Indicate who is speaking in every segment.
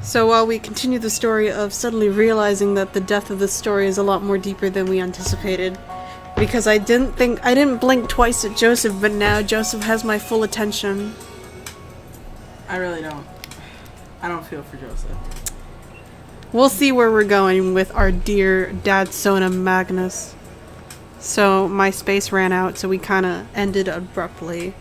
Speaker 1: So while we continue the story of suddenly realizing that the depth of this story is a lot more deeper than we anticipated, because I didn't blink twice at Joseph, but now Joseph has my full attention.
Speaker 2: I really don't. I don't feel for Joseph.
Speaker 1: We'll see where we're going with our dear Dad Sona Magnus. So my space ran out, so we kind of ended abruptly.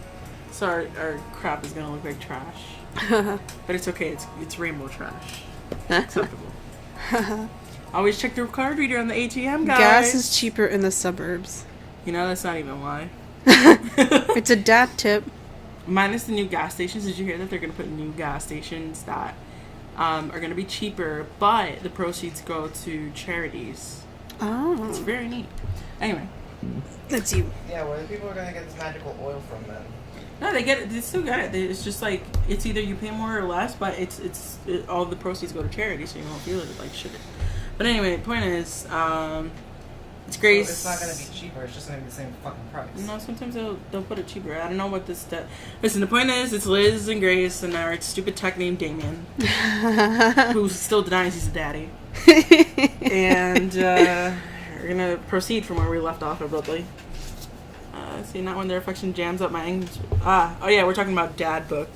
Speaker 2: So our crap is gonna look like trash. But it's okay, it's rainbow trash. Acceptable. Always check your card reader on the ATM, guys.
Speaker 1: Gas is cheaper in the suburbs.
Speaker 2: You know, that's not even why.
Speaker 1: It's a dad tip.
Speaker 2: Minus the new gas stations. Did you hear that they're going to put new gas stations that are going to be cheaper, but the proceeds go to charities.
Speaker 1: Oh.
Speaker 2: It's very neat. Anyway.
Speaker 1: That's you.
Speaker 3: Yeah, where the people are going to get this magical oil from then?
Speaker 2: No, they get it. They still get it. It's just like, it's either you pay more or less, but all the proceeds go to charity, so you won't feel it like shit. But anyway, the point is, it's Grace.
Speaker 3: So it's not going to be cheaper. It's just going to be the same fucking price.
Speaker 2: No, sometimes they'll put it cheaper. I don't know what this... Listen, the point is, it's Lis and Grace and our stupid tech named Damien, who still denies he's a daddy. And we're going to proceed from where we left off abruptly. See, not when their affection jams up my... oh yeah, we're talking about dad book.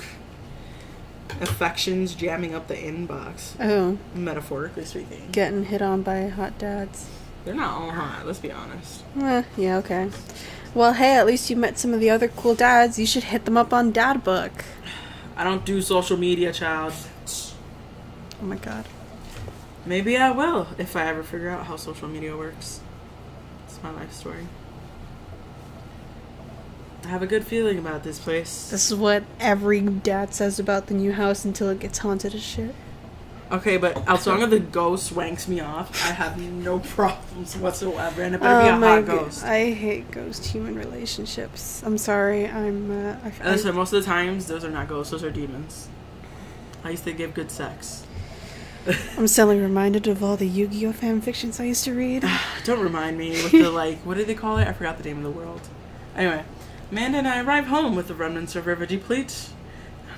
Speaker 2: Affections jamming up the inbox.
Speaker 1: Oh.
Speaker 2: Metaphorically speaking.
Speaker 1: Getting hit on by hot dads.
Speaker 2: They're not all hot, let's be honest.
Speaker 1: Yeah, okay. Well, hey, at least you met some of the other cool dads. You should hit them up on Dad Book.
Speaker 2: I don't do social media, child.
Speaker 1: Oh my god.
Speaker 2: Maybe I will, if I ever figure out how social media works. It's my life story. I have a good feeling about this place.
Speaker 1: This is what every dad says about the new house until it gets haunted as shit.
Speaker 2: Okay, but as long as the ghost wanks me off, I have no problems whatsoever, and it better be a hot ghost.
Speaker 1: I hate ghost-human relationships. I'm sorry,
Speaker 2: Listen, most of the times, those are not ghosts, those are demons. I used to give good sex.
Speaker 1: I'm suddenly reminded of all the Yu-Gi-Oh! Fan fictions I used to read.
Speaker 2: Don't remind me with the, what do they call it? I forgot the name of the world. Anyway, Amanda and I arrive home with the remnants of River Deplete.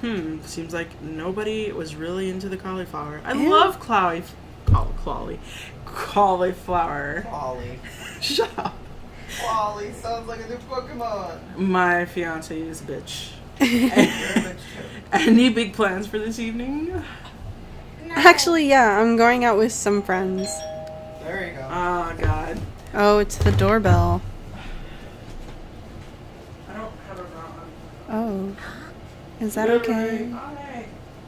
Speaker 2: Seems like nobody was really into the cauliflower. I love cauliflower.
Speaker 3: Ollie.
Speaker 2: Shut up.
Speaker 3: Ollie sounds like a new Pokemon.
Speaker 2: My fiance is a bitch.
Speaker 3: You're a bitch too.
Speaker 2: Any big plans for this evening?
Speaker 3: No.
Speaker 1: Actually, yeah, I'm going out with some friends.
Speaker 3: There you go.
Speaker 2: Oh, God.
Speaker 1: Oh, it's the doorbell.
Speaker 2: I don't have a rod.
Speaker 1: Oh. Is that okay?
Speaker 2: Hi.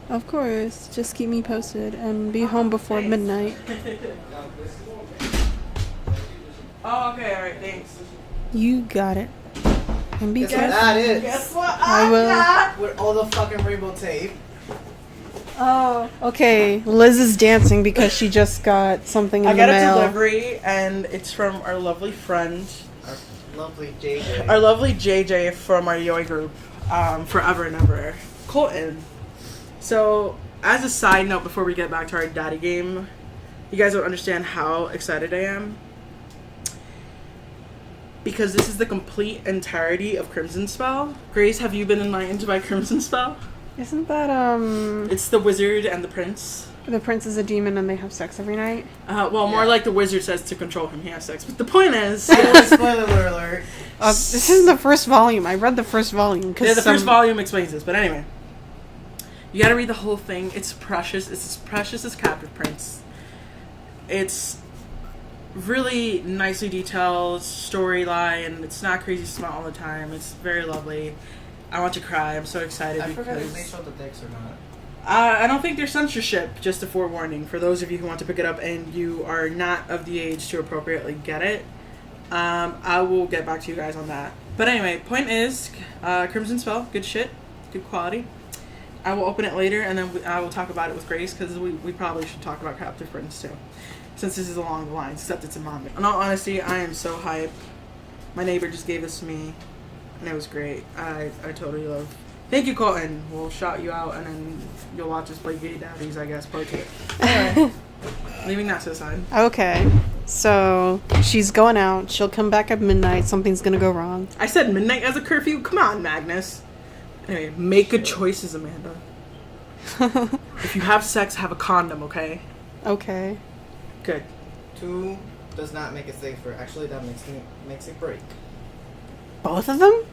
Speaker 1: Of course. Just keep me posted and be home before midnight.
Speaker 2: Oh, okay, alright, thanks.
Speaker 1: You got it. And be
Speaker 3: Guess what
Speaker 1: careful.
Speaker 3: that is?
Speaker 2: Guess what
Speaker 1: I will.
Speaker 2: got?
Speaker 3: With all the fucking rainbow tape.
Speaker 1: Oh, okay. Liz is dancing because she just got something in
Speaker 2: I
Speaker 1: the
Speaker 2: got
Speaker 1: mail.
Speaker 2: a delivery, and it's from our lovely friend.
Speaker 3: Our lovely JJ.
Speaker 2: Our lovely JJ from our Yoi group. Forever and ever. Colton. So, as a side note before we get back to our daddy game, you guys don't understand how excited I am. Because this is the complete entirety of Crimson Spell. Grace, have you been enlightened by Crimson Spell?
Speaker 1: Isn't that,
Speaker 2: It's the wizard and the prince.
Speaker 1: the prince is a demon and they have sex every night?
Speaker 2: More like the wizard says to control him, he has sex. But the point is...
Speaker 3: Spoiler alert.
Speaker 1: This is the first volume. I read the first volume.
Speaker 2: Yeah, the first volume explains this, but anyway. You gotta read the whole thing. It's precious. It's as precious as Captive Prince. It's really nicely detailed storyline. It's not crazy smart all the time. It's very lovely. I want to cry. I'm so excited
Speaker 3: I forgot
Speaker 2: because...
Speaker 3: if they showed the dicks or not.
Speaker 2: I don't think there's censorship, just a forewarning. For those of you who want to pick it up and you are not of the age to appropriately get it, I will get back to you guys on that. But anyway, point is, Crimson Spell, good shit, good quality. I will open it later, and then I will talk about it with Grace, because we probably should talk about Captive Prince too, since this is along the lines, except it's a manga. In all honesty, I am so hyped. My neighbor just gave this to me, and it was great. I totally love. Thank you, Colton. We'll shout you out, and then you'll watch us play Gay Daddies, I guess. Play it. Anyway, leaving that to the side.
Speaker 1: Okay. So, she's going out. She'll come back at midnight. Something's gonna go wrong.
Speaker 2: I said midnight as a curfew. Come on, Magnus. Anyway, make good choices, Amanda. If you have sex, have a condom, okay?
Speaker 1: Okay.
Speaker 2: Good.
Speaker 3: 2 does not make it safer. Actually, that makes it break.
Speaker 1: Both of them?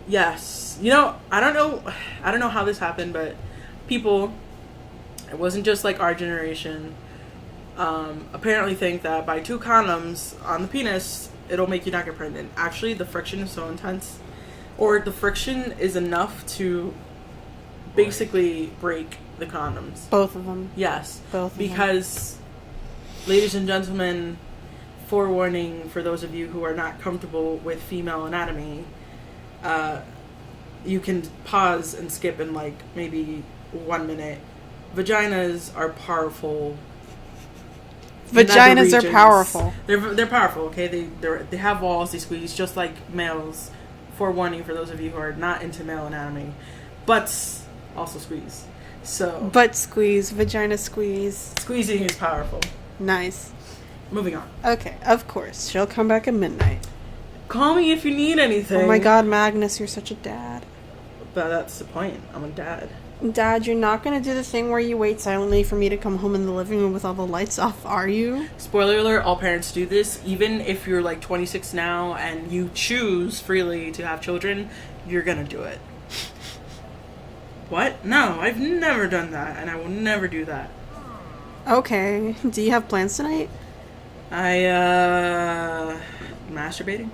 Speaker 2: Yes. You know, I don't know how this happened, but people, it wasn't just like our generation, apparently think that by 2 condoms on the penis, it'll make you not get pregnant. Actually, the friction is so intense, or the friction is enough to basically break the condoms.
Speaker 1: Both of them.
Speaker 2: Yes.
Speaker 1: Both of them.
Speaker 2: Because, ladies and gentlemen, forewarning for those of you who are not comfortable with female anatomy, you can pause and skip in like maybe 1 minute. Vaginas are powerful.
Speaker 1: Vaginas are powerful.
Speaker 2: They're powerful. Okay, they have walls. They squeeze just like males. Forewarning for those of you who are not into male anatomy, butts also squeeze. So
Speaker 1: Butt squeeze, vagina squeeze.
Speaker 2: squeezing is powerful.
Speaker 1: Nice.
Speaker 2: Moving on.
Speaker 1: Okay, of course. She'll come back at midnight.
Speaker 2: Call me if you need anything.
Speaker 1: Oh my god, Magnus, you're such a dad.
Speaker 2: But that's the point. I'm a dad.
Speaker 1: Dad, you're not gonna do the thing where you wait silently for me to come home in the living room with all the lights off, are you?
Speaker 2: Spoiler alert, all parents do this. Even if you're like 26 now and you choose freely to have children, you're gonna do it. What? No, I've never done that, and I will never do that.
Speaker 1: Okay. Do you have plans tonight?
Speaker 2: Masturbating?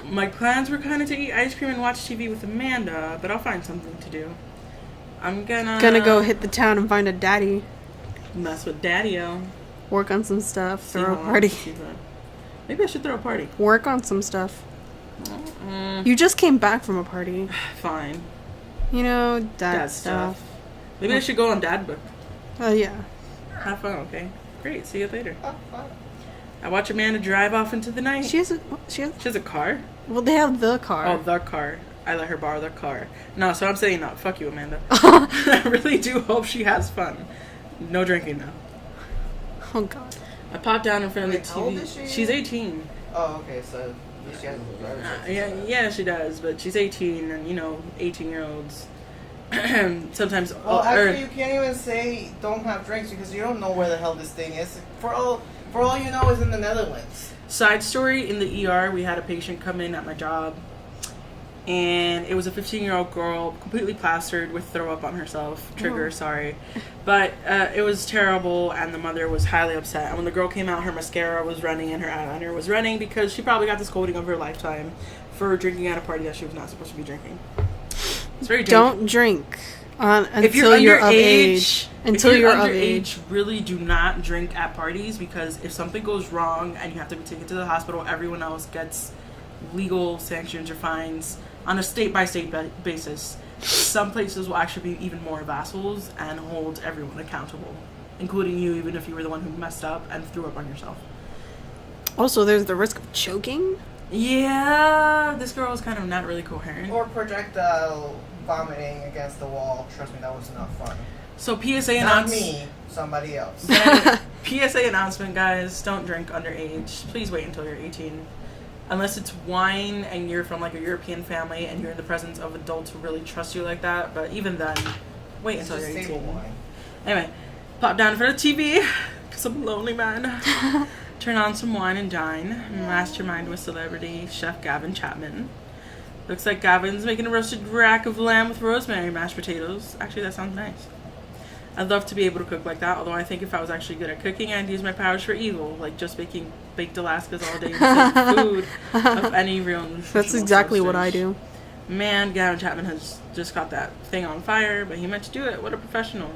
Speaker 2: My plans were kind of to eat ice cream and watch TV with Amanda, but I'll find something to do. I'm gonna
Speaker 1: go hit the town and find a daddy.
Speaker 2: mess with Daddy-O.
Speaker 1: Work on some stuff.
Speaker 2: See
Speaker 1: Throw a
Speaker 2: how
Speaker 1: party.
Speaker 2: she's at. Maybe I should throw a party.
Speaker 1: Work on some stuff. You just came back from a party.
Speaker 2: Fine.
Speaker 1: You know, dad
Speaker 2: Dad
Speaker 1: stuff.
Speaker 2: stuff. Maybe I should go on Dad Book.
Speaker 1: Oh, yeah.
Speaker 2: Have fun, okay? Great, see you later. I watch Amanda drive off into the night.
Speaker 1: She has
Speaker 2: a car?
Speaker 1: well, they have the car.
Speaker 2: Oh, the car. I let her borrow the car. No, so I'm saying no. Fuck you, Amanda. I really do hope she has fun. No drinking, though.
Speaker 1: Oh, God.
Speaker 2: I popped down in front of the
Speaker 3: Wait, how old
Speaker 2: TV.
Speaker 3: is she?
Speaker 2: She's 18.
Speaker 3: Oh, okay, so at least she has a driver's license.
Speaker 2: Yeah, she does, but she's 18, and 18-year-olds sometimes.
Speaker 3: Well, actually, you can't even say don't have drinks because you don't know where the hell this thing is. For all you know, is in the Netherlands.
Speaker 2: Side story: in the ER, we had a patient come in at my job, and it was a 15-year-old girl, completely plastered with throw up on herself. Trigger, sorry, but it was terrible, and the mother was highly upset. And when the girl came out, her mascara was running and her eyeliner was running because she probably got the scolding of her lifetime for drinking at a party that she was not supposed to be drinking. It's very dangerous.
Speaker 1: Don't drink
Speaker 2: Until
Speaker 1: you're of age. Until
Speaker 2: if
Speaker 1: you're
Speaker 2: you're
Speaker 1: of age.
Speaker 2: really do not drink at parties, because if something goes wrong and you have to be taken to the hospital, everyone else gets legal sanctions or fines on a state-by-state basis. Some places will actually be even more vassals and hold everyone accountable, including you, even if you were the one who messed up and threw up on yourself.
Speaker 1: Also, there's the risk of choking.
Speaker 2: Yeah, this girl was kind of not really coherent.
Speaker 3: Or projectile vomiting against the wall. Trust me, that was not fun.
Speaker 2: So PSA
Speaker 3: Not
Speaker 2: announcement.
Speaker 3: me, somebody else.
Speaker 2: PSA announcement, guys. Don't drink underage. Please wait until you're 18. Unless it's wine and you're from like a European family and you're in the presence of adults who really trust you like that. But even then, wait until you're 18. Anyway, pop down in front of the TV because I'm a lonely man. Turn on some wine and dine. Mastermind with celebrity chef Gavin Chapman. Looks like Gavin's making a roasted rack of lamb with rosemary and mashed potatoes. Actually, that sounds nice. I'd love to be able to cook like that, although I think if I was actually good at cooking, I'd use my powers for evil, like just making baked Alaskas all day and food of any real nutritional
Speaker 1: That's exactly what I
Speaker 2: substance.
Speaker 1: do.
Speaker 2: Man, Gavin Chapman has just got that thing on fire, but he meant to do it. What a professional.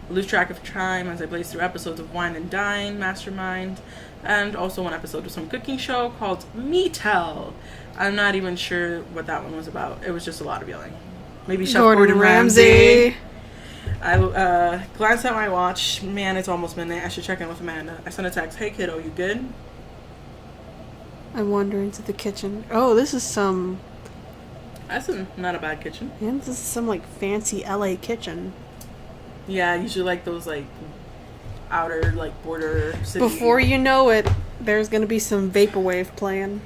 Speaker 2: Lose track of time as I blaze through episodes of Wine and Dine, Mastermind, and also one episode of some cooking show called Me Tell. I'm not even sure what that one was about. It was just a lot of yelling. Maybe Chef Gordon Ramsay. I glanced at my watch. Man, it's almost midnight. I should check in with Amanda. I sent a text. Hey, kiddo, you good?
Speaker 1: I wander into the kitchen. Oh, this is some...
Speaker 2: That's not a bad kitchen.
Speaker 1: Yeah, this is some, like, fancy LA kitchen.
Speaker 2: Yeah, I usually like those, like, outer, like, border city.
Speaker 1: Before you know it, there's gonna be some vaporwave playing.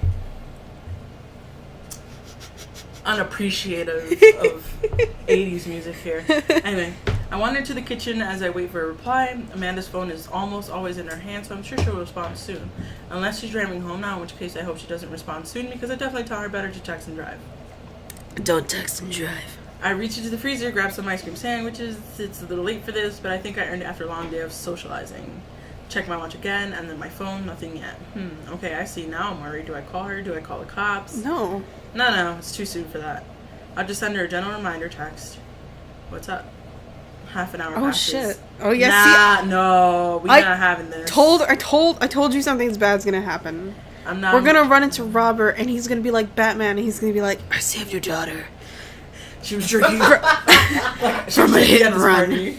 Speaker 2: Unappreciative of 80s music here. Anyway, I wander to the kitchen as I wait for a reply. Amanda's phone is almost always in her hand, so I'm sure she'll respond soon. Unless she's driving home now, in which case I hope she doesn't respond soon, because I definitely tell her better to text and drive.
Speaker 1: Don't text and drive.
Speaker 2: I reach into the freezer, grab some ice cream sandwiches. It's a little late for this, but I think I earned it after a long day of socializing. Check my watch again, and then my phone, nothing yet. Okay, I see. Now I'm worried. Do I call her? Do I call the cops?
Speaker 1: No.
Speaker 2: No, it's too soon for that. I'll just send her a gentle reminder text. What's up? Half an hour passes.
Speaker 1: Shit. Oh yeah.
Speaker 2: No, we're not having this.
Speaker 1: I told you something's bad's gonna happen.
Speaker 2: I'm not.
Speaker 1: We're gonna run into Robert, and he's gonna be like Batman, and he's gonna be like, "I saved your daughter.
Speaker 2: She was drinking
Speaker 1: from a hit and run."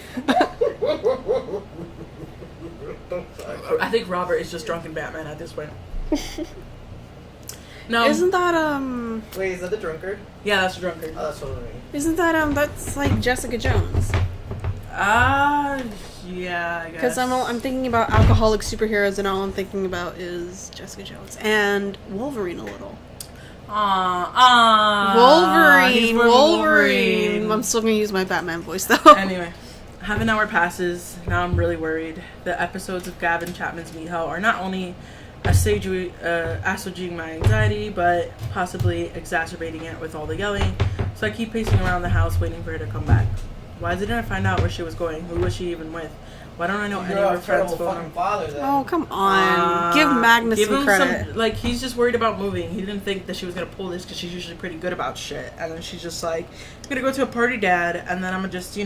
Speaker 2: I think Robert is just drunken Batman at this point. No.
Speaker 1: Isn't that
Speaker 3: Wait, is that the drunkard?
Speaker 2: Yeah, that's the drunkard.
Speaker 3: Oh, that's totally me.
Speaker 1: Isn't that that's like Jessica Jones?
Speaker 2: Yeah, I guess.
Speaker 1: Because I'm thinking about alcoholic superheroes, and all I'm thinking about is Jessica Jones and Wolverine a little. Wolverine. I'm still gonna use my Batman voice though.
Speaker 2: Anyway, half an hour passes. Now I'm really worried. The episodes of Gavin Chapman's Meet Hell are not only assuaging my anxiety, but possibly exacerbating it with all the yelling. So I keep pacing around the house waiting for her to come back. Why didn't I find out where she was going? Who was she even with? Why don't I know any of her friends' phone numbers?
Speaker 1: Oh, come on. Give Magnus some credit.
Speaker 2: Like, he's just worried about moving. He didn't think that she was going to pull this because she's usually pretty good about shit. And then she's just like, I'm going to go to a party, Dad, and then I'm going to just,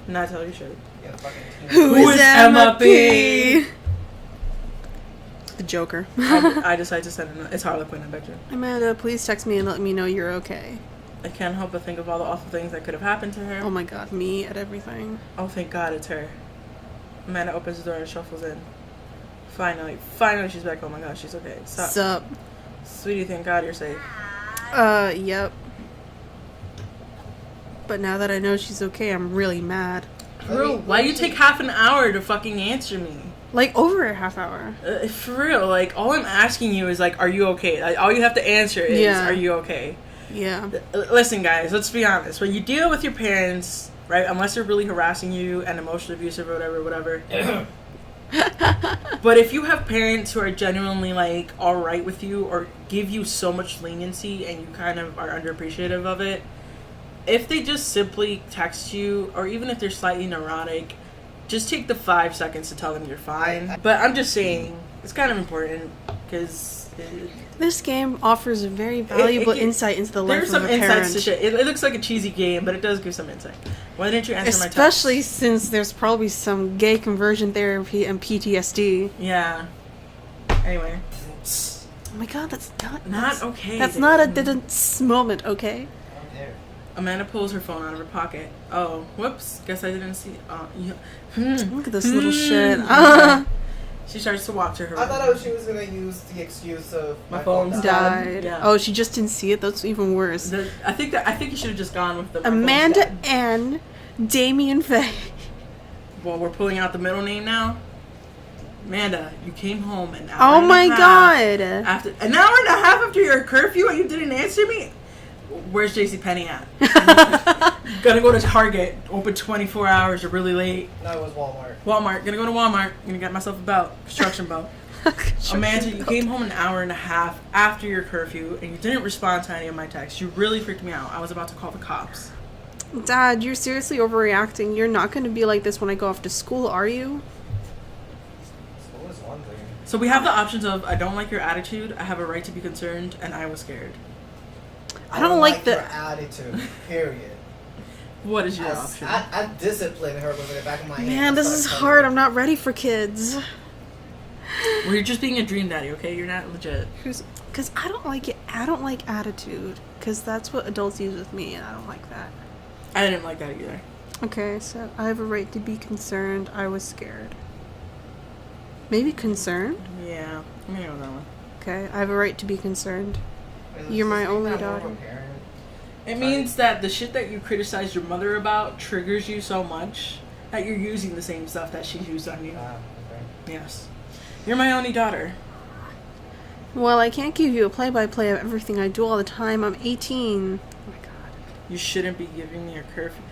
Speaker 2: not tell you shit.
Speaker 3: Yeah,
Speaker 1: Who is Emma P? The Joker.
Speaker 2: I decided to send it. It's Harlequin, I bet you.
Speaker 1: Amanda, please text me and let me know you're okay.
Speaker 2: I can't help but think of all the awful things that could have happened to her.
Speaker 1: Oh my god, me at everything.
Speaker 2: Oh, thank God it's her. Amanda opens the door and shuffles in. Finally she's back. Oh my God, she's okay.
Speaker 1: Sup?
Speaker 2: Sweetie, thank God you're safe.
Speaker 1: Yep. But now that I know she's okay, I'm really mad.
Speaker 2: Bro, why you take half an hour to fucking answer me?
Speaker 1: Like, over a half hour.
Speaker 2: For real, like, all I'm asking you is, like, are you okay? Like, all you have to answer is, are you okay?
Speaker 1: Yeah.
Speaker 2: Listen, guys, let's be honest. When you deal with your parents, right, unless they're really harassing you and emotionally abusive or whatever. But if you have parents who are genuinely, like, alright with you or give you so much leniency and you kind of are underappreciative of it, if they just simply text you, or even if they're slightly neurotic, just take the 5 seconds to tell them you're fine. But I'm just saying, it's kind of important, because...
Speaker 1: This game offers a very valuable insight into the life of a parent.
Speaker 2: There's some insights to shit. It looks like a cheesy game, but it does give some insight. Why didn't you answer my text?
Speaker 1: Especially since there's probably some gay conversion therapy and PTSD.
Speaker 2: Yeah. Anyway.
Speaker 1: Oh my God, that's
Speaker 2: not okay.
Speaker 1: That's not a moment, okay?
Speaker 2: Amanda pulls her phone out of her pocket. Oh, whoops. Guess I didn't see.
Speaker 1: Look at this little shit.
Speaker 2: She starts to walk to her room.
Speaker 3: I thought she was going to use the excuse of
Speaker 2: my phone
Speaker 1: died.
Speaker 2: Yeah.
Speaker 1: Oh, she just didn't see it? That's even worse.
Speaker 2: I think you should have just gone with the
Speaker 1: Amanda N. Damien Faye.
Speaker 2: Well, we're pulling out the middle name now. Amanda, you came home an hour
Speaker 1: and a half. God.
Speaker 2: After an hour and a half after your curfew and you didn't answer me? Where's JCPenney at? Gonna go to Target, open 24 hours, you're really late.
Speaker 3: No, it was Walmart.
Speaker 2: Gonna go to Walmart, gonna get myself a belt, construction belt. Amanda, you came home an hour and a half after your curfew and you didn't respond to any of my texts. You really freaked me out. I was about to call the cops.
Speaker 1: Dad, you're seriously overreacting. You're not gonna be like this when I go off to school, are you?
Speaker 3: School is one thing.
Speaker 2: So we have the options of, I don't like your attitude, I have a right to be concerned, and I was scared.
Speaker 3: I don't like your attitude, period.
Speaker 2: What is your option?
Speaker 3: I discipline her with the back of my hand.
Speaker 1: Man, this is hard. I'm not ready for kids.
Speaker 2: Well, you're just being a dream daddy, okay? You're not legit.
Speaker 1: Because I don't like it. I don't like attitude. Because that's what adults use with me, and I don't like that.
Speaker 2: I didn't like that either.
Speaker 1: Okay, so I have a right to be concerned. I was scared. Maybe concerned?
Speaker 2: Yeah, I'm gonna go with that one.
Speaker 1: Okay, I have a right to be concerned. You're my only daughter.
Speaker 2: It means that the shit that you criticize your mother about triggers you so much that you're using the same stuff that she used on you.
Speaker 3: Okay.
Speaker 2: Yes. You're my only daughter.
Speaker 1: Well, I can't give you a play-by-play of everything I do all the time. I'm 18. Oh my God.
Speaker 2: You shouldn't be giving me a curfew.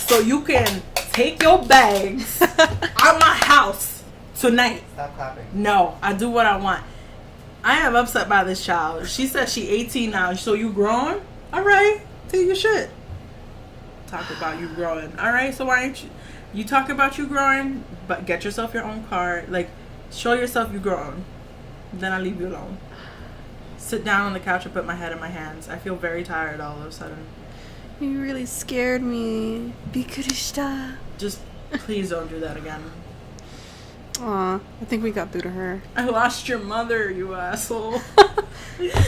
Speaker 2: so you can take your bags out my house tonight.
Speaker 3: Stop clapping.
Speaker 2: No, I do what I want. I am upset by this child. She said she 18 now, so you growing? All right, take your shit. Talk about you growing. All right, so why ain't you talk about you growing, but get yourself your own car. Like, show yourself you growing. Then I leave you alone. Sit down on the couch and put my head in my hands. I feel very tired all of a sudden.
Speaker 1: You really scared me. Bikurishita.
Speaker 2: Just please don't do that again.
Speaker 1: Aw, I think we got through to her.
Speaker 2: I lost your mother, you asshole.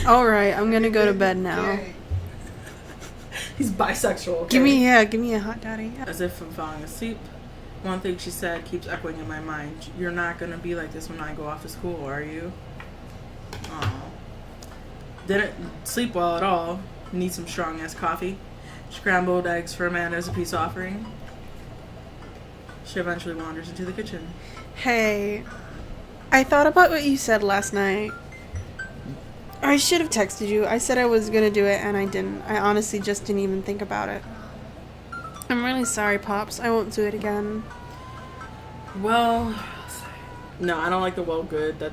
Speaker 1: Alright, I'm gonna go to bed now.
Speaker 2: He's bisexual. Okay?
Speaker 1: Give me a hot daddy.
Speaker 2: As if I'm falling asleep. One thing she said keeps echoing in my mind. You're not gonna be like this when I go off to school, are you? Aw. Didn't sleep well at all. Need some strong ass coffee. Scrambled eggs for Amanda as a peace offering. She eventually wanders into the kitchen.
Speaker 1: Hey, I thought about what you said last night. I should have texted you. I said I was gonna do it and I didn't. I honestly just didn't even think about it. I'm really sorry, Pops. I won't do it again.
Speaker 2: Well, no, I don't like the well good. That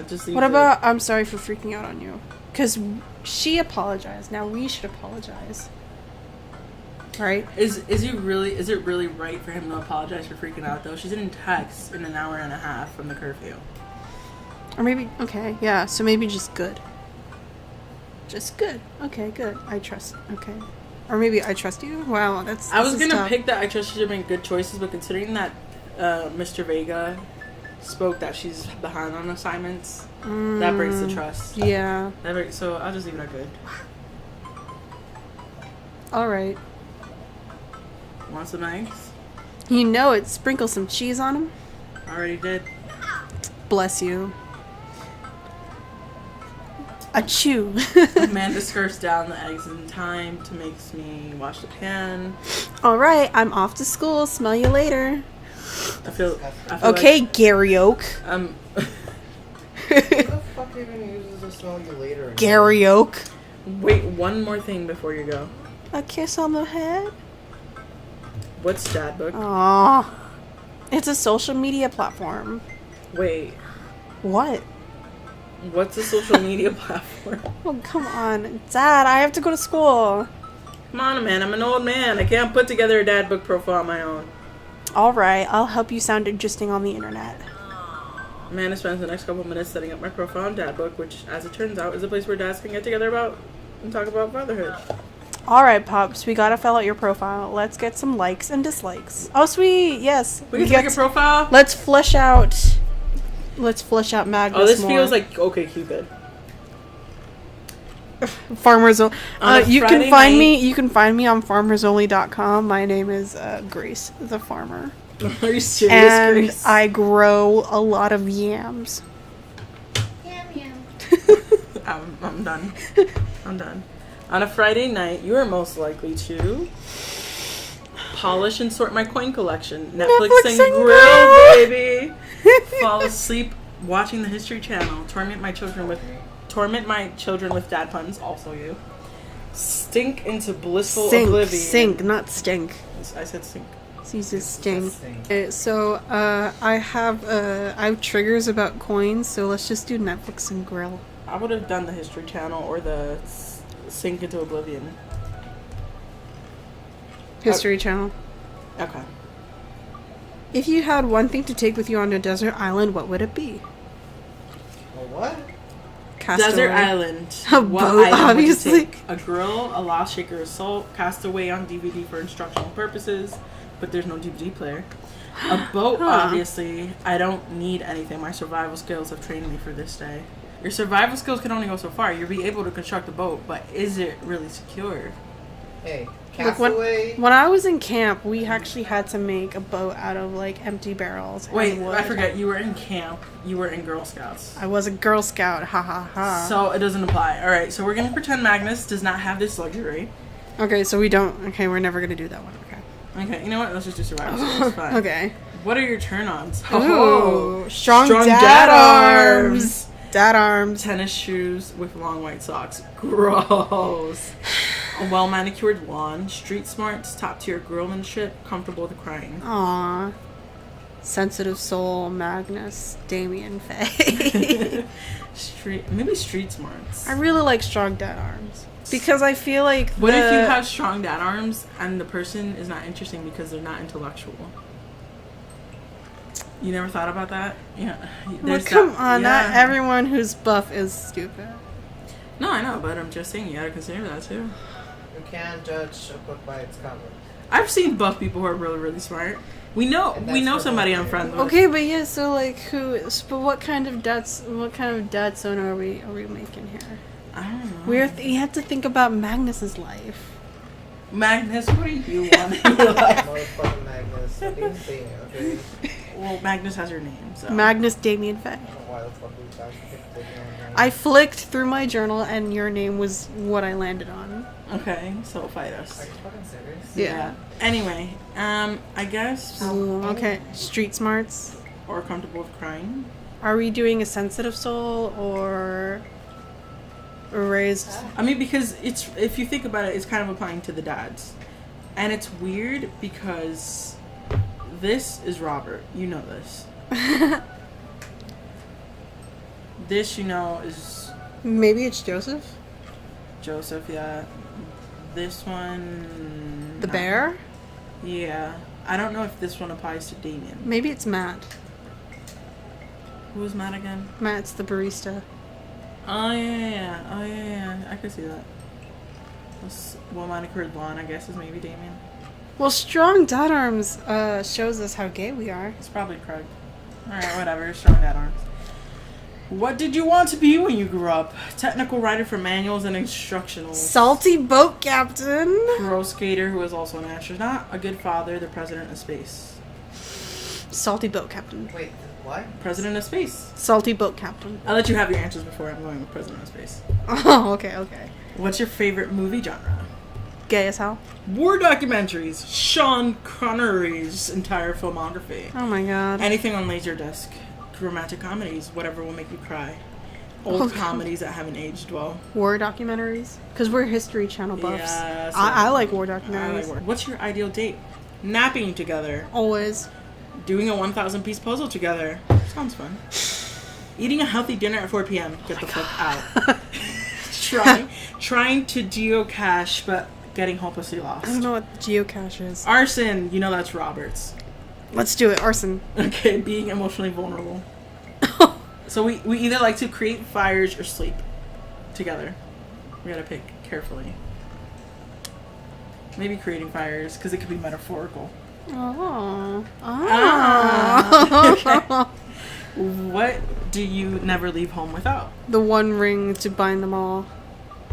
Speaker 2: just leaves
Speaker 1: What
Speaker 2: it.
Speaker 1: about I'm sorry for freaking out on you? Because she apologized. Now we should apologize. Right?
Speaker 2: Is it really right for him to apologize for freaking out though? She didn't text in an hour and a half from the curfew.
Speaker 1: Or maybe, okay, yeah, so maybe just good. Just good. Okay, good. I trust. Okay. Or maybe I trust you? Wow, that's
Speaker 2: I was
Speaker 1: this is
Speaker 2: gonna
Speaker 1: tough.
Speaker 2: pick that I trust you to make good choices, but considering that Mr. Vega spoke that she's behind on assignments, that breaks the trust.
Speaker 1: Yeah.
Speaker 2: So I'll just leave it at good.
Speaker 1: Alright.
Speaker 2: Want some eggs?
Speaker 1: You know it. Sprinkle some cheese on them.
Speaker 2: Already did.
Speaker 1: Bless you. Achoo.
Speaker 2: Amanda skirts down the eggs in time to make me wash the pan.
Speaker 1: Alright, I'm off to school. Smell you later.
Speaker 2: I feel
Speaker 1: Okay,
Speaker 2: like,
Speaker 1: Gary Oak.
Speaker 3: Who the fuck even uses a smell you later? Again?
Speaker 1: Gary Oak.
Speaker 2: wait, one more thing before you go.
Speaker 1: A kiss on the head?
Speaker 2: What's Dad Book?
Speaker 1: Aww. It's a social media platform.
Speaker 2: Wait,
Speaker 1: What?
Speaker 2: what's a social media platform?
Speaker 1: Oh, come on. Dad, I have to go to school.
Speaker 2: Come on, man. I'm an old man. I can't put together a Dad Book profile on my own.
Speaker 1: Alright, I'll help you sound interesting on the internet.
Speaker 2: Amanda spends the next couple minutes setting up my profile on Dad Book, which, as it turns out, is a place where dads can get together about and talk about fatherhood.
Speaker 1: Alright, Pops, we gotta fill out your profile. Let's get some likes and dislikes. Oh, sweet, yes.
Speaker 2: We can make a profile?
Speaker 1: Let's flesh out Magnus
Speaker 2: Oh, this
Speaker 1: more.
Speaker 2: feels like OK Cupid.
Speaker 1: Farmers you
Speaker 2: Friday
Speaker 1: can find me on farmersonly.com. My name is Grace the farmer.
Speaker 2: Are you serious,
Speaker 1: And
Speaker 2: Grace?
Speaker 1: I grow a lot of yams.
Speaker 2: I'm done. I'm done. On a Friday night, you are most likely to polish and sort my coin collection. Netflix and grill, baby. Fall asleep watching the History Channel. Torment my children with dad puns. Also you. Stink into blissful oblivion.
Speaker 1: Sink, not stink.
Speaker 2: I said stink.
Speaker 1: He says stink. Okay, so I have triggers about coins. So let's just do Netflix and grill.
Speaker 2: I would have done the History Channel or the sink into oblivion.
Speaker 1: History Channel.
Speaker 2: Okay.
Speaker 1: If you had one thing to take with you on a desert island, what would it be?
Speaker 3: A what?
Speaker 1: Castaway.
Speaker 2: Desert island.
Speaker 1: A
Speaker 2: What
Speaker 1: boat,
Speaker 2: item would you
Speaker 1: obviously.
Speaker 2: take? A grill, a lost shaker of salt, Castaway on DVD for instructional purposes, but there's no DVD player. A boat, obviously. I don't need anything. My survival skills have trained me for this day. Your survival skills can only go so far. You'll be able to construct a boat, but is it really secure?
Speaker 3: Hey,
Speaker 1: Look,
Speaker 3: Castaway.
Speaker 1: when I was in camp, we actually had to make a boat out of like empty barrels. and
Speaker 2: Wait,
Speaker 1: wood.
Speaker 2: I forget. You were in camp. You were in Girl Scouts.
Speaker 1: I was a Girl Scout. Ha ha ha.
Speaker 2: So it doesn't apply. All right, so we're going to pretend Magnus does not have this luxury.
Speaker 1: Okay, so we don't. Okay, we're never gonna do that one. Okay.
Speaker 2: Okay, you know what? Let's just do survival skills. Fine.
Speaker 1: Okay.
Speaker 2: What are your turn-ons?
Speaker 1: Ooh, strong
Speaker 2: dad
Speaker 1: Dad arms.
Speaker 2: Tennis shoes with long white socks. Gross. A well-manicured lawn, street smarts, top-tier girlmanship, comfortable with crying.
Speaker 1: Aww. Sensitive soul, Magnus, Damien, Faye.
Speaker 2: Maybe street smarts.
Speaker 1: I really like strong dad arms. Because I feel like
Speaker 2: What if you have strong dad arms and the person is not interesting because they're not intellectual? You never thought about that? Yeah.
Speaker 1: Well, come on, not everyone who's buff is stupid.
Speaker 2: No, I know, but I'm just saying you gotta consider that too.
Speaker 3: You can't judge a book by its cover.
Speaker 2: I've seen buff people who are really, really smart. We know somebody I'm friends with.
Speaker 1: Okay, but yeah, so like but what kind of dad son are we making here?
Speaker 2: I don't know.
Speaker 1: You have to think about Magnus's life.
Speaker 2: Magnus, what do you want in your life?
Speaker 3: Motherfucking Magnus. I didn't say it, okay?
Speaker 2: Well, Magnus has your name, so.
Speaker 1: Magnus Damien Faye.
Speaker 3: I don't know why the fuck we got taking on
Speaker 1: I flicked through my journal and your name was what I landed on.
Speaker 2: Okay, so fight us.
Speaker 3: Are you fucking serious?
Speaker 1: Yeah.
Speaker 2: Anyway, I guess.
Speaker 1: Ooh, okay. Street smarts.
Speaker 2: Or comfortable with crying.
Speaker 1: Are we doing a sensitive soul or raised?
Speaker 2: I mean, because if you think about it, it's kind of applying to the dads. And it's weird because this is Robert. You know this. This, you know, is
Speaker 1: Maybe it's Joseph?
Speaker 2: Joseph, yeah. This one...
Speaker 1: The
Speaker 2: no.
Speaker 1: bear?
Speaker 2: Yeah. I don't know if this one applies to Damien.
Speaker 1: Maybe it's Matt.
Speaker 2: Who was Matt again?
Speaker 1: Matt's the barista.
Speaker 2: Oh, yeah. Oh, yeah. I could see that. Well, manicured blonde, I guess, is maybe Damien.
Speaker 1: Well, strong dad arms shows us how gay we are.
Speaker 2: It's probably Craig. Alright, whatever. Strong dad arms. What did you want to be when you grew up? Technical writer for manuals and instructionals.
Speaker 1: Salty boat captain.
Speaker 2: Pro skater who is also an astronaut. A good father. The president of space.
Speaker 1: Salty boat captain.
Speaker 3: Wait, what?
Speaker 2: President of space.
Speaker 1: Salty boat captain.
Speaker 2: I'll let you have your answers before I'm going with president of space.
Speaker 1: Oh, okay.
Speaker 2: What's your favorite movie genre?
Speaker 1: Gay as hell.
Speaker 2: War documentaries. Sean Connery's entire filmography.
Speaker 1: Oh my god.
Speaker 2: Anything on Laserdisc. Romantic comedies. Whatever will make you cry. Old
Speaker 1: Okay.
Speaker 2: comedies that haven't aged well.
Speaker 1: War documentaries? Because we're History Channel buffs.
Speaker 2: Yeah, so
Speaker 1: I like war
Speaker 2: I
Speaker 1: documentaries.
Speaker 2: like war. What's your ideal date? Napping together.
Speaker 1: Always.
Speaker 2: Doing a 1,000-piece puzzle together. Sounds fun. Eating a healthy dinner at 4 p.m. Get the fuck out. Trying to geocache, but getting hopelessly lost.
Speaker 1: I don't know what geocache is.
Speaker 2: Arson. You know that's Robert's.
Speaker 1: Let's do it. Arson.
Speaker 2: Okay, being emotionally vulnerable. So we either like to create fires or sleep together. We gotta pick carefully. Maybe creating fires, because it could be metaphorical.
Speaker 1: Oh.
Speaker 2: Okay. What do you never leave home without?
Speaker 1: The one ring to bind them all.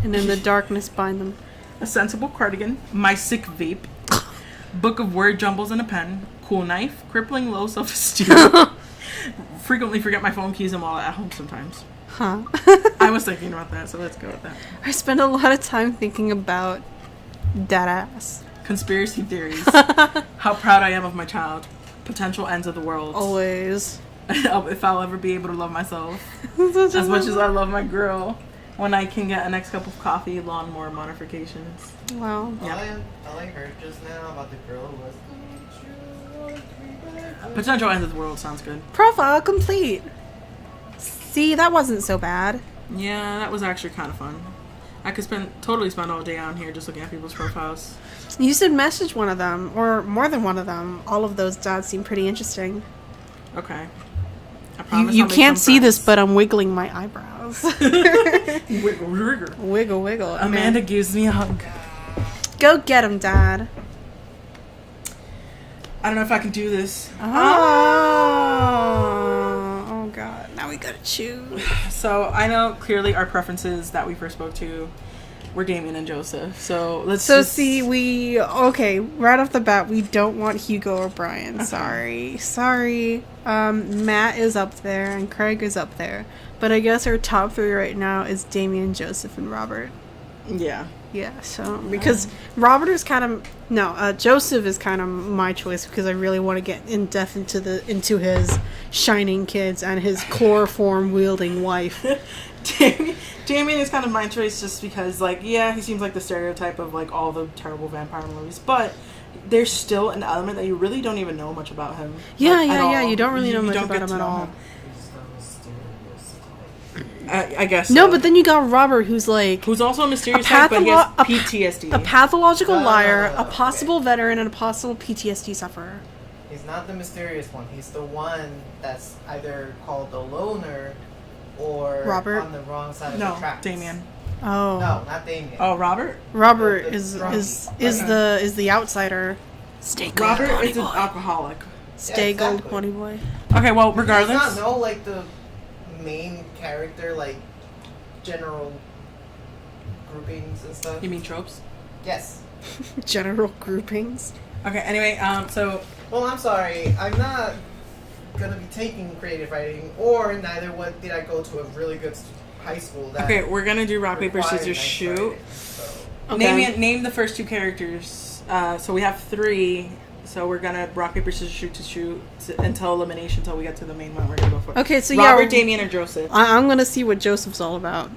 Speaker 1: And in the darkness bind them.
Speaker 2: A sensible cardigan, my sick vape, book of word jumbles and a pen, cool knife, crippling low self-esteem, frequently forget my phone keys and wallet at home sometimes.
Speaker 1: Huh.
Speaker 2: I was thinking about that, so let's go with that.
Speaker 1: I spend a lot of time thinking about that ass.
Speaker 2: Conspiracy theories. How proud I am of my child. Potential ends of the world.
Speaker 1: Always.
Speaker 2: If I'll ever be able to love myself as much as I love my girl. When I can get a next cup of coffee, lawnmower modifications.
Speaker 1: Wow.
Speaker 2: Yeah.
Speaker 3: All I heard just now about the girl was...
Speaker 2: Potential ends of the world sounds good.
Speaker 1: Profile complete. See, that wasn't so bad.
Speaker 2: Yeah, that was actually kind of fun. I could totally spend all day on here just looking at people's profiles.
Speaker 1: You should message one of them, or more than one of them. All of those dads seem pretty interesting.
Speaker 2: Okay. I promise
Speaker 1: You
Speaker 2: I'll make
Speaker 1: can't
Speaker 2: some
Speaker 1: see this,
Speaker 2: friends.
Speaker 1: but I'm wiggling my eyebrows.
Speaker 2: Wiggle, wiggle.
Speaker 1: Wiggle, wiggle.
Speaker 2: Amanda gives me a hug.
Speaker 1: Go get him, Dad.
Speaker 2: I don't know if I can do this.
Speaker 1: Oh God. Now we gotta choose.
Speaker 2: So I know clearly our preferences that we first spoke to were Damien and Joseph. So let's
Speaker 1: See, right off the bat, we don't want Hugo or Brian. Sorry. Matt is up there and Craig is up there. But I guess our top three right now is Damien, Joseph, and Robert.
Speaker 2: Yeah.
Speaker 1: Yeah, so because Robert is kind of Joseph is kind of my choice because I really want to get in depth into his shining kids and his chloroform wielding wife.
Speaker 2: Damien is kind of my choice just because, like, yeah, he seems like the stereotype of like all the terrible vampire movies, but there's still an element that you really don't even know much about him.
Speaker 1: Yeah,
Speaker 2: like,
Speaker 1: you don't really know much about him at all.
Speaker 2: I guess
Speaker 1: no,
Speaker 2: so.
Speaker 1: but then you got Robert, who's
Speaker 2: also a mysterious type, but he has PTSD.
Speaker 1: A pathological liar, a possible veteran, and a possible PTSD sufferer.
Speaker 3: He's not the mysterious one. He's the one that's either called the loner or
Speaker 1: Robert?
Speaker 3: on the wrong side of the tracks.
Speaker 2: Damien.
Speaker 1: Oh.
Speaker 3: No, not Damien.
Speaker 2: Oh, Robert?
Speaker 1: Robert
Speaker 3: The
Speaker 1: is
Speaker 3: drunk.
Speaker 1: the outsider. Stay gold,
Speaker 2: Robert
Speaker 1: pony
Speaker 2: is an
Speaker 1: boy.
Speaker 2: alcoholic.
Speaker 1: Stay
Speaker 3: exactly.
Speaker 1: gold, pony boy.
Speaker 2: Okay, well, regardless.
Speaker 3: Does not know like the main character, like general groupings and stuff.
Speaker 2: You mean tropes?
Speaker 3: Yes.
Speaker 1: General groupings.
Speaker 2: Okay, anyway, so...
Speaker 3: Well, I'm sorry. I'm not gonna be taking creative writing, or neither did I go to a really good high school that
Speaker 2: Okay, we're gonna do rock, paper,
Speaker 3: required
Speaker 2: scissors,
Speaker 3: nice
Speaker 2: shoot.
Speaker 3: writing, so.
Speaker 1: Okay.
Speaker 2: Name the first two characters. So we have 3. So we're gonna rock, paper, scissors, shoot until elimination until we get to the main one we're gonna go for.
Speaker 1: Okay, so
Speaker 2: Robert, Damien, or Joseph.
Speaker 1: I'm gonna see what Joseph's all about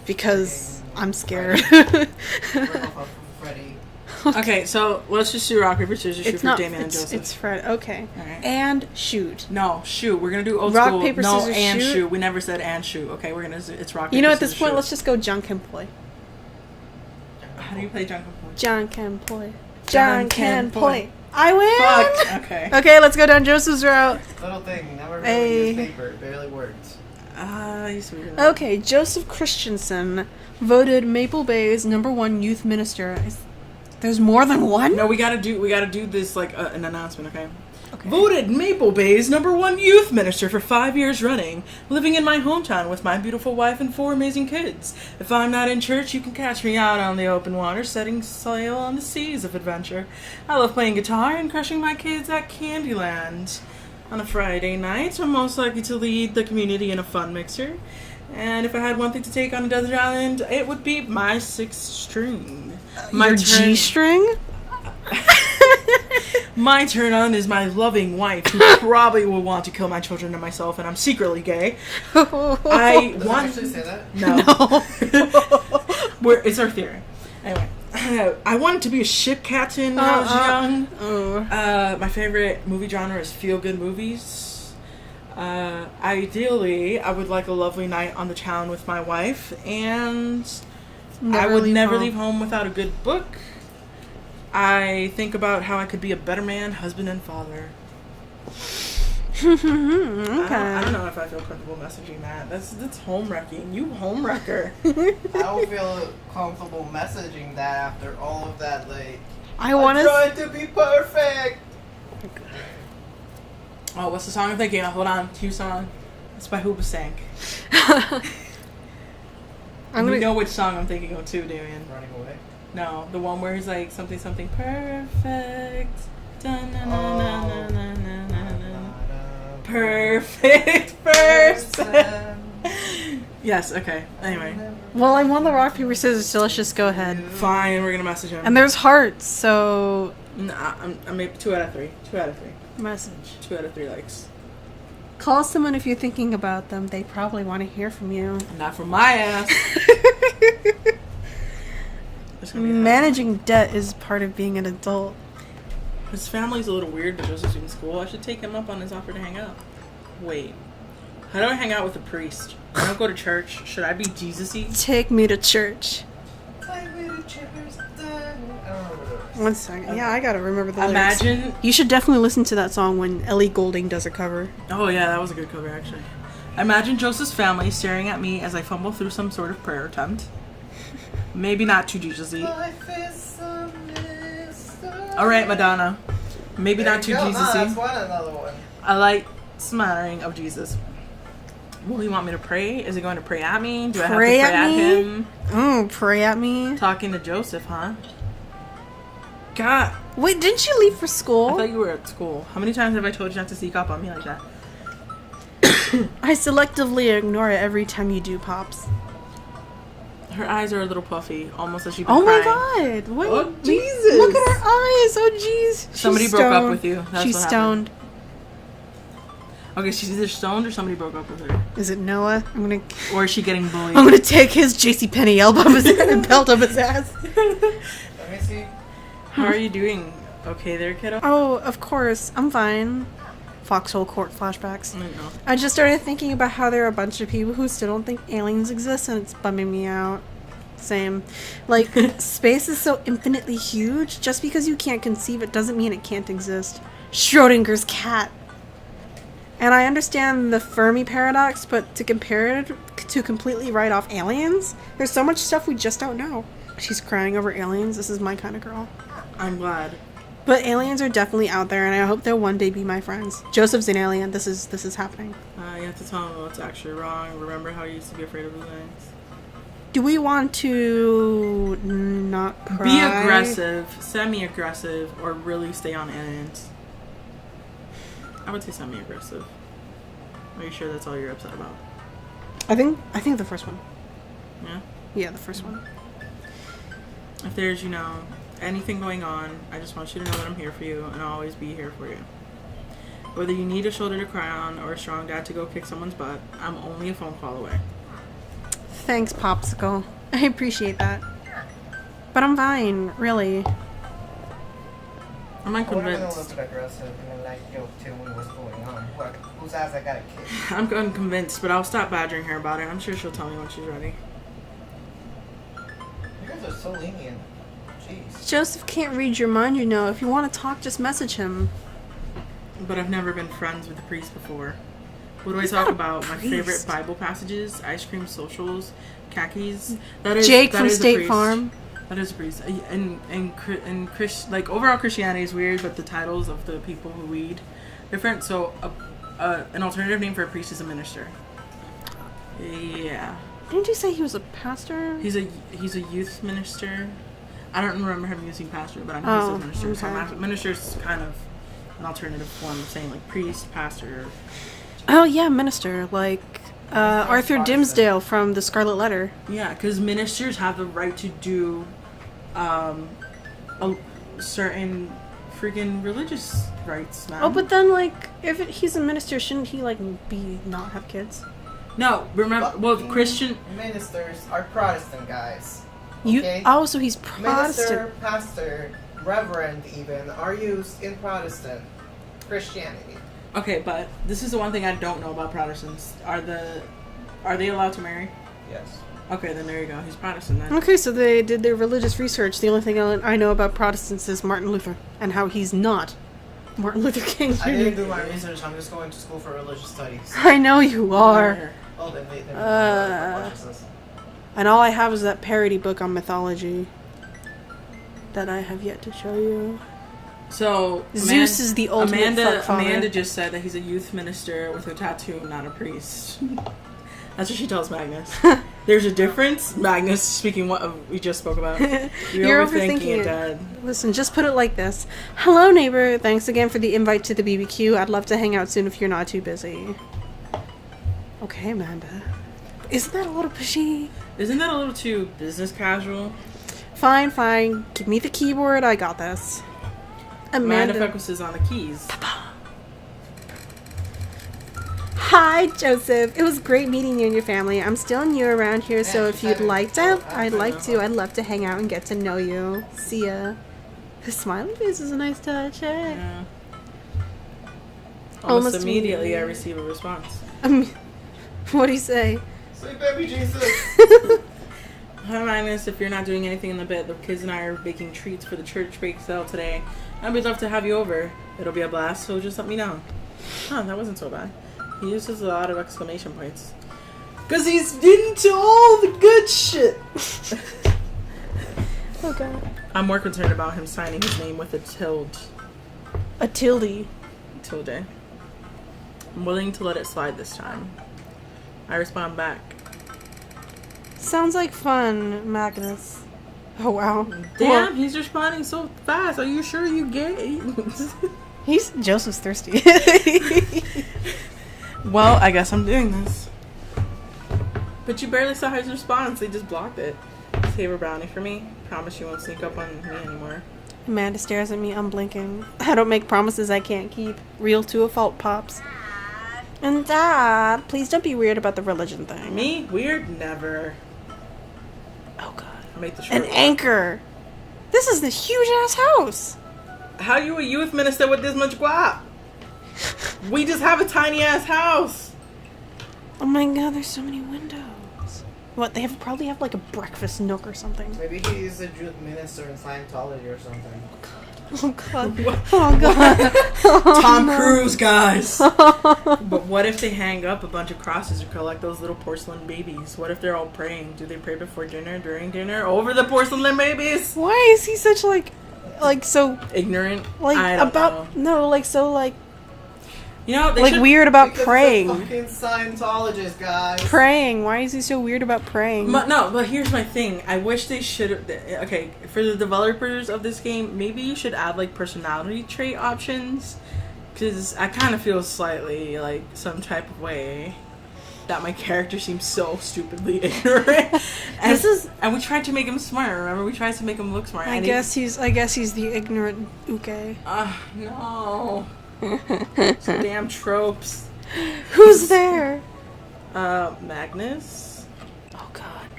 Speaker 1: because I'm scared.
Speaker 3: Rip off of Freddy.
Speaker 2: Okay, so let's just do rock, paper, scissors, shoot
Speaker 1: It's
Speaker 2: for
Speaker 1: not.
Speaker 2: Damien and Joseph.
Speaker 1: It's Fred. Okay.
Speaker 2: Alright.
Speaker 1: And shoot.
Speaker 2: No, shoot. We're gonna do old
Speaker 1: Rock,
Speaker 2: school.
Speaker 1: paper,
Speaker 2: no,
Speaker 1: scissors,
Speaker 2: and
Speaker 1: shoot?
Speaker 2: shoot. We never said and shoot. Okay, we're gonna. It's rock.
Speaker 1: You
Speaker 2: paper,
Speaker 1: know, at this
Speaker 2: scissors,
Speaker 1: point,
Speaker 2: shoot.
Speaker 1: let's just go John can play.
Speaker 2: How do you play John Compoy?
Speaker 1: John can play.
Speaker 2: John
Speaker 1: John
Speaker 2: can
Speaker 1: can play. I win.
Speaker 2: Fuck. Okay.
Speaker 1: Okay, let's go down Joseph's route.
Speaker 3: Little thing, never really
Speaker 1: Hey.
Speaker 3: used paper. It barely worked.
Speaker 2: You sweet.
Speaker 1: Okay, Joseph Christensen voted Maple Bay's #1 youth minister. There's more than one?
Speaker 2: No, we gotta do this like an announcement, okay?
Speaker 1: Okay.
Speaker 2: Voted Maple Bay's #1 youth minister for 5 years running, living in my hometown with my beautiful wife and 4 amazing kids. If I'm not in church, you can catch me out on the open water, setting sail on the seas of adventure. I love playing guitar and crushing my kids at Candyland. On a Friday night, I'm most likely to lead the community in a fun mixer. And if I had one thing to take on a desert island, it would be my 6th string. My
Speaker 1: Your
Speaker 2: turn-
Speaker 1: G-string?
Speaker 2: My turn on is my loving wife, who probably will want to kill my children and myself, and I'm secretly gay. I
Speaker 3: Does it
Speaker 2: want.
Speaker 3: actually say that?
Speaker 2: No. It's our theory. Anyway, I wanted to be a ship captain when I was young. My favorite movie genre is feel-good movies. Ideally, I would like a lovely night on the town with my wife, and I would never leave home without a good book. I think about how I could be a better man, husband, and father.
Speaker 1: Okay.
Speaker 2: I don't know if I feel comfortable messaging that. That's home wrecking. You home wrecker.
Speaker 3: I don't feel comfortable messaging that after all of that. Like,
Speaker 1: I'm
Speaker 3: trying to be perfect.
Speaker 2: Oh, what's the song I'm thinking of? Hold on. Cue song. It's by Hoobastank. You know which song I'm thinking of too, Damien.
Speaker 3: Running away.
Speaker 2: No, the one where he's like something perfect. Da-na-na-na-na-na-na-na. Perfect person. Yes, okay. Anyway.
Speaker 1: Well, I won the rock, paper, scissors, so let's just go ahead.
Speaker 2: Fine, we're gonna message him.
Speaker 1: And there's hearts, so...
Speaker 2: Nah, I'm maybe 2 out of 3. 2 out of 3.
Speaker 1: Message.
Speaker 2: 2 out of 3 likes.
Speaker 1: Call someone if you're thinking about them. They probably want to hear from you.
Speaker 2: Not from my ass.
Speaker 1: Managing debt is part of being an adult.
Speaker 2: His family's a little weird, but Joseph's in school. I should take him up on his offer to hang out. Wait. How do I hang out with a priest? I don't go to church. Should I be Jesus-y?
Speaker 1: Take me to church. One second. Yeah, I gotta remember the lyrics.
Speaker 2: Imagine.
Speaker 1: You should definitely listen to that song when Ellie Goulding does a cover.
Speaker 2: Oh, yeah, that was a good cover, actually. Imagine Joseph's family staring at me as I fumble through some sort of prayer attempt. Maybe not too Jesus-y. Alright, Madonna. Maybe not too Jesus-y.
Speaker 3: That's another one.
Speaker 2: I like smattering of Jesus. Will he want me to pray? Is he going to pray at me? Do I have to pray at him?
Speaker 1: Oh, pray at me.
Speaker 2: Talking to Joseph, huh? God.
Speaker 1: Wait, didn't you leave for
Speaker 2: I
Speaker 1: school?
Speaker 2: thought you were at school. How many times have I told you not to sneak up on me like that?
Speaker 1: I selectively ignore it every time you do, Pops.
Speaker 2: Her eyes are a little puffy, almost as she's been
Speaker 1: Oh my
Speaker 2: crying.
Speaker 1: god! What?
Speaker 2: Oh, Jesus!
Speaker 1: Look at her eyes! Oh jeez!
Speaker 2: Somebody
Speaker 1: She's
Speaker 2: broke up
Speaker 1: stoned.
Speaker 2: with you. That's
Speaker 1: She's
Speaker 2: what
Speaker 1: stoned.
Speaker 2: happened. Okay, she's either stoned or somebody broke up with her.
Speaker 1: Is it Noah?
Speaker 2: Or is she getting bullied?
Speaker 1: I'm gonna take his JCPenney elbow up his and belt up his ass.
Speaker 3: Let me see.
Speaker 2: How are you doing? Okay there, kiddo?
Speaker 1: Oh, of course. I'm fine. Foxhole Court flashbacks.
Speaker 2: I know.
Speaker 1: I just started thinking about how there are a bunch of people who still don't think aliens exist, and it's bumming me out. Same. Like, space is so infinitely huge, just because you can't conceive it doesn't mean it can't exist. Schrodinger's cat. And I understand the Fermi paradox, but to compare it to completely write off aliens, there's so much stuff we just don't know. She's crying over aliens. This is my kind of girl.
Speaker 2: I'm glad.
Speaker 1: But aliens are definitely out there, and I hope they'll one day be my friends. Joseph's an alien. This is happening.
Speaker 2: You have to tell him what's actually wrong. Remember how you used to be afraid of aliens?
Speaker 1: Do we want to not cry?
Speaker 2: Be aggressive, semi-aggressive, or really stay on aliens. I would say semi-aggressive. Are you sure that's all you're upset about?
Speaker 1: I think the first one.
Speaker 2: Yeah?
Speaker 1: Yeah, the first one.
Speaker 2: If there's, anything going on, I just want you to know that I'm here for you, and I'll always be here for you. Whether you need a shoulder to cry on or a strong dad to go kick someone's butt, I'm only a phone call away.
Speaker 1: Thanks, Popsicle. I appreciate that. But I'm fine, really.
Speaker 2: I'm
Speaker 3: I want to be a
Speaker 2: unconvinced.
Speaker 3: little bit aggressive and like, yo, tell me what's going on. What? Whose ass I got a kick?
Speaker 2: I'm unconvinced, but I'll stop badgering her about it. I'm sure she'll tell me when she's ready.
Speaker 3: You guys are so lenient. Jeez.
Speaker 1: Joseph can't read your mind, you know. If you want to talk, just message him.
Speaker 2: But I've never been friends with a priest before. What do I
Speaker 1: He's
Speaker 2: talk
Speaker 1: not a
Speaker 2: about? My
Speaker 1: priest.
Speaker 2: favorite Bible passages, ice cream socials, khakis. That is
Speaker 1: Jake
Speaker 2: that
Speaker 1: from
Speaker 2: is a
Speaker 1: State
Speaker 2: priest.
Speaker 1: Farm.
Speaker 2: That is a priest. Like overall Christianity is weird, but the titles of the people who lead different. So an alternative name for a priest is a minister. Yeah.
Speaker 1: Didn't you say he was a pastor?
Speaker 2: He's a youth minister. I don't remember him using pastor, but I'm
Speaker 1: Oh,
Speaker 2: used to minister. So
Speaker 1: okay.
Speaker 2: minister is kind of an alternative form of saying like priest, pastor.
Speaker 1: Oh yeah, minister. Like Arthur
Speaker 3: Protestant.
Speaker 1: Dimsdale from The Scarlet Letter.
Speaker 2: Yeah, because ministers have the right to do a certain freaking religious rights, man.
Speaker 1: Oh, but then like, if he's a minister, shouldn't he like not have kids?
Speaker 2: No, remember, well,
Speaker 3: Fucking
Speaker 2: Christian...
Speaker 3: ministers are Protestant guys.
Speaker 1: You
Speaker 3: Okay?
Speaker 1: so he's Protestant.
Speaker 3: Minister, pastor, reverend even are used in Protestant Christianity.
Speaker 2: Okay, but this is the one thing I don't know about Protestants. Are they allowed to marry?
Speaker 3: Yes.
Speaker 2: Okay, then there you go. He's Protestant then.
Speaker 1: Okay, so they did their religious research. The only thing I know about Protestants is Martin Luther and how he's not Martin Luther King Jr.
Speaker 3: I didn't do my research. I'm just going to school for religious studies.
Speaker 1: I know you are.
Speaker 3: Oh, then wait. Watch this.
Speaker 1: And all I have is that parody book on mythology that I have yet to show you.
Speaker 2: So
Speaker 1: Zeus is the ultimate fuckfather.
Speaker 2: Amanda just said that he's a youth minister with a tattoo, not a priest. That's what she tells Magnus. There's a difference. Magnus, speaking what we just spoke about. You're overthinking it, Dad.
Speaker 1: Listen, just put it like this. Hello, neighbor. Thanks again for the invite to the BBQ. I'd love to hang out soon if you're not too busy. Okay, Amanda. Isn't that a little pushy?
Speaker 2: Isn't that a little too business casual?
Speaker 1: Fine, fine. Give me the keyboard. I got this.
Speaker 2: Amanda
Speaker 1: Amanda.
Speaker 2: focuses on the keys.
Speaker 1: Hi, Joseph. It was great meeting you and your family. I'm still new around here, so
Speaker 3: Yeah,
Speaker 1: if you'd like to, I'd
Speaker 2: know.
Speaker 1: love to hang out and get to know you. See ya. His smiley face is a nice touch, eh?
Speaker 2: Yeah.
Speaker 1: Almost
Speaker 2: Almost immediately, I
Speaker 1: immediately.
Speaker 2: receive a response.
Speaker 1: What do you say?
Speaker 3: Sweet baby Jesus.
Speaker 2: Hi, Magnus. If you're not doing anything in the bit, the kids and I are baking treats for the church bake sale today. And we'd love to have you over. It'll be a blast, so just let me know. Huh, that wasn't so bad. He uses a lot of exclamation points. Because he's into all the good shit.
Speaker 1: Oh, God.
Speaker 2: I'm more concerned about him signing his name with a tilde.
Speaker 1: A tilde.
Speaker 2: Tilde. I'm willing to let it slide this time. I respond back.
Speaker 1: Sounds like fun, Magnus. Oh, wow.
Speaker 2: Damn,
Speaker 1: Well,
Speaker 2: he's responding so fast. Are you sure you gay?
Speaker 1: Joseph's thirsty.
Speaker 2: Well, I guess I'm doing this. But you barely saw his response. They just blocked it. Save a brownie for me. Promise you won't sneak up on me anymore.
Speaker 1: Amanda stares at me unblinking. I don't make promises I can't keep. Real to a fault, Pops. And Dad, please don't be weird about the religion thing.
Speaker 2: Me? Weird? Never.
Speaker 1: Oh God.
Speaker 2: I made the
Speaker 1: An anchor. This is the huge ass house.
Speaker 2: How you a youth minister with this much guap? We just have a tiny ass house.
Speaker 1: Oh my God, there's so many windows. What, they probably have like a breakfast nook or something.
Speaker 3: Maybe he's a youth minister in Scientology or something.
Speaker 1: Oh God. Oh God.
Speaker 2: Tom Cruise, guys. But what if they hang up a bunch of crosses or collect those little porcelain babies? What if they're all praying? Do they pray before dinner, during dinner, over the porcelain babies?
Speaker 1: Why is he such like so
Speaker 2: ignorant?
Speaker 1: like
Speaker 2: I don't
Speaker 1: about
Speaker 2: know.
Speaker 1: no like so like
Speaker 2: you know they
Speaker 1: like
Speaker 2: should,
Speaker 1: weird about
Speaker 3: Because
Speaker 1: praying?
Speaker 3: he's a fucking Scientologist, guys.
Speaker 1: Praying. Why is he so weird about praying?
Speaker 2: But here's my thing. I wish they should. Okay, for the developers of this game, maybe you should add like personality trait options, because I kind of feel slightly like some type of way that my character seems so stupidly ignorant. And we tried to make him smart. Remember, we tried to make him look smart.
Speaker 1: I guess he's the ignorant uke.
Speaker 2: No. Some damn tropes.
Speaker 1: Who's there?
Speaker 2: Magnus.
Speaker 1: Oh God.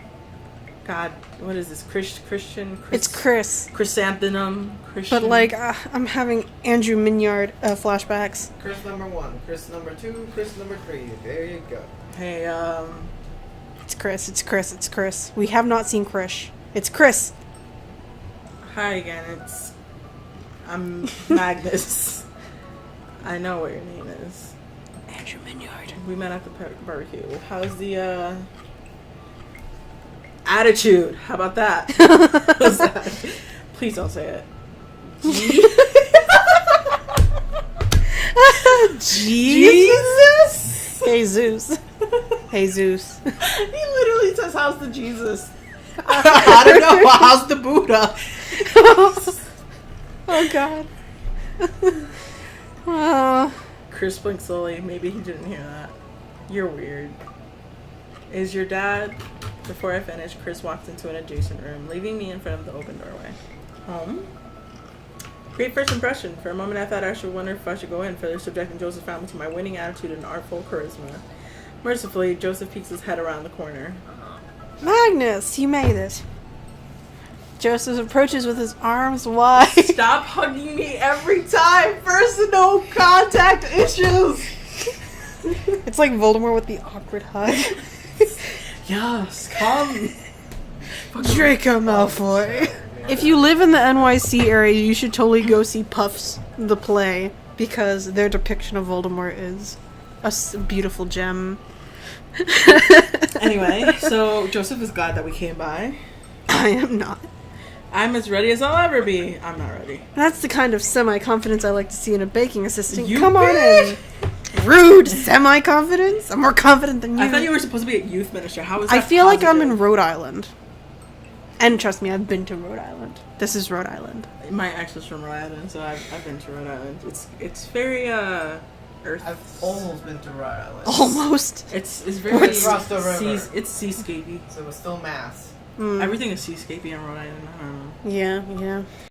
Speaker 2: God, what is this? Christian?
Speaker 1: It's Chris.
Speaker 2: Chrysanthemum. Christian.
Speaker 1: But like, I'm having Andrew Minyard flashbacks.
Speaker 3: Chris number 1, Chris number 2, Chris number 3. There you go.
Speaker 2: Hey,
Speaker 1: It's Chris. It's Chris. It's Chris. We have not seen Krish. It's Chris.
Speaker 2: Hi again. I'm Magnus. I know what your name is.
Speaker 1: Andrew Minyard.
Speaker 2: We met at the barbecue. How's the attitude? How about that? How's that? Please don't say it. Jesus.
Speaker 1: Jesus. Jesus.
Speaker 2: He literally says, "How's the Jesus?" I don't know. How's the Buddha?
Speaker 1: Oh God.
Speaker 2: Chris blinked slowly. Maybe he didn't hear that. You're weird. Is your dad? Before I finished, Chris walked into an adjacent room, leaving me in front of the open doorway. Home? Great first impression. For a moment I thought I should wonder if I should go in, further subjecting Joseph's family to my winning attitude and artful charisma. Mercifully, Joseph peeks his head around the corner.
Speaker 1: Magnus, you made it. Joseph approaches with his arms wide.
Speaker 2: Stop hugging me every time! First, no contact issues!
Speaker 1: It's like Voldemort with the awkward hug.
Speaker 2: Yes, come!
Speaker 1: Draco Malfoy. If you live in the NYC area, you should totally go see Puffs the play, because their depiction of Voldemort is a beautiful gem.
Speaker 2: Anyway, so Joseph is glad that we came by.
Speaker 1: I am not.
Speaker 2: I'm as ready as I'll ever be. I'm not ready.
Speaker 1: That's the kind of semi-confidence I like to see in a baking assistant.
Speaker 2: You
Speaker 1: Come on in. Rude semi-confidence? I'm more confident than you.
Speaker 2: I thought you were supposed to be a youth minister. How is that
Speaker 1: I feel like I'm
Speaker 2: positive?
Speaker 1: in Rhode Island. And trust me, I've been to Rhode Island. This is Rhode Island.
Speaker 2: My ex was from Rhode Island, so I've been to Rhode Island. It's very earth.
Speaker 3: I've almost been to Rhode Island.
Speaker 1: Almost.
Speaker 2: It's very
Speaker 3: Across the river.
Speaker 2: It's seascapey.
Speaker 3: So it was still Mass.
Speaker 2: Everything is seascapey on Rhode Island. I don't know.
Speaker 1: Yeah.